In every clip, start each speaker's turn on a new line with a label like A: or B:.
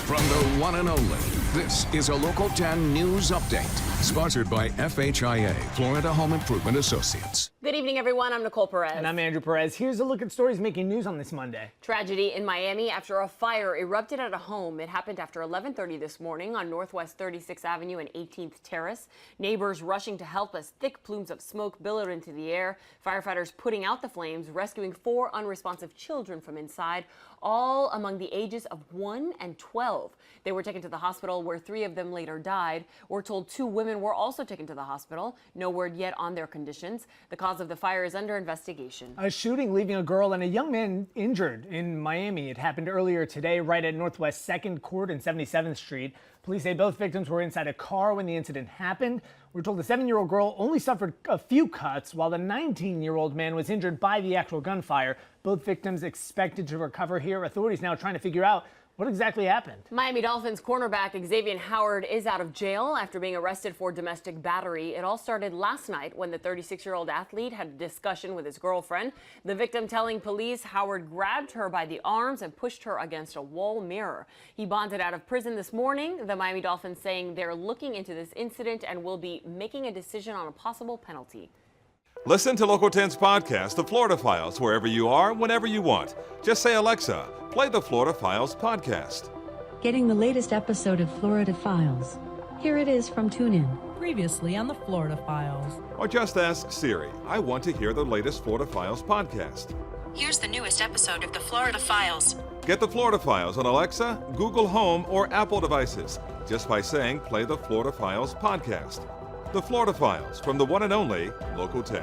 A: From the one and only, this is a Local 10 News Update. Sponsored by FHIA, Florida Home Improvement Associates.
B: Good evening, everyone. I'm Nicole Perez.
C: And I'm Andrew Perez. Here's a look at stories making news on this Monday.
B: Tragedy in Miami after a fire erupted at a home. It happened after 11:30 this morning on Northwest 36th Avenue and 18th Terrace. Neighbors rushing to help as thick plumes of smoke billowed into the air. Firefighters putting out the flames, rescuing 4 unresponsive children from inside, all among the ages of 1 and 12. They were taken to the hospital where 3 of them later died. We're told 2 women were also taken to the hospital. No word yet on their conditions. The cause of the fire is under investigation.
C: A shooting leaving a girl and a young man injured in Miami. It happened earlier today right at Northwest 2nd Court and 77th Street. Police say both victims were inside a car when the incident happened. We're told the 7-year-old girl only suffered a few cuts, while the 19-year-old man was injured by the actual gunfire. Both victims expected to recover here. Authorities now trying to figure out what exactly happened.
B: Miami Dolphins cornerback Xavier Howard is out of jail after being arrested for domestic battery. It all started last night when the 36-year-old athlete had a discussion with his girlfriend. The victim telling police Howard grabbed her by the arms and pushed her against a wall mirror. He bonded out of prison this morning. The Miami Dolphins saying they're looking into this incident and will be making a decision on a possible penalty.
D: Listen to Local 10's podcast, The Florida Files, wherever you are, whenever you want. Just say, Alexa, play the Florida Files podcast.
E: Getting the latest episode of Florida Files. Here it is from TuneIn.
F: Previously on the Florida Files.
D: Or just ask Siri, I want to hear the latest Florida Files podcast.
E: Here's the newest episode of the Florida Files.
D: Get the Florida Files on Alexa, Google Home, or Apple devices just by saying, play the Florida Files podcast. The Florida Files from the one and only Local 10.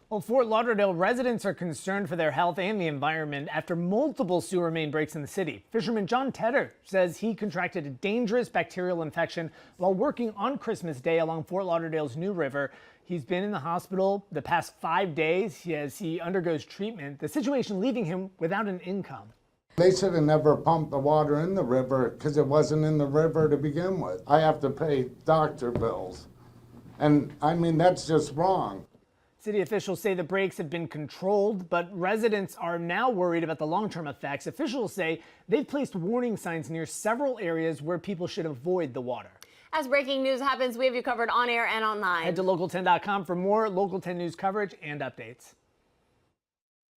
C: Well, Fort Lauderdale residents are concerned for their health and the environment after multiple sewer main breaks in the city. Fisherman John Tedder says he contracted a dangerous bacterial infection while working on Christmas Day along Fort Lauderdale's New River. He's been in the hospital the past 5 days as he undergoes treatment, the situation leaving him without an income.
G: They should have never pumped the water in the river because it wasn't in the river to begin with. I have to pay doctor bills. And I mean, that's just wrong.
C: City officials say the breaks have been controlled, but residents are now worried about the long-term effects. Officials say they've placed warning signs near several areas where people should avoid the water.
B: As breaking news happens, we have you covered on air and online.
C: Head to local10.com for more Local 10 news coverage and updates.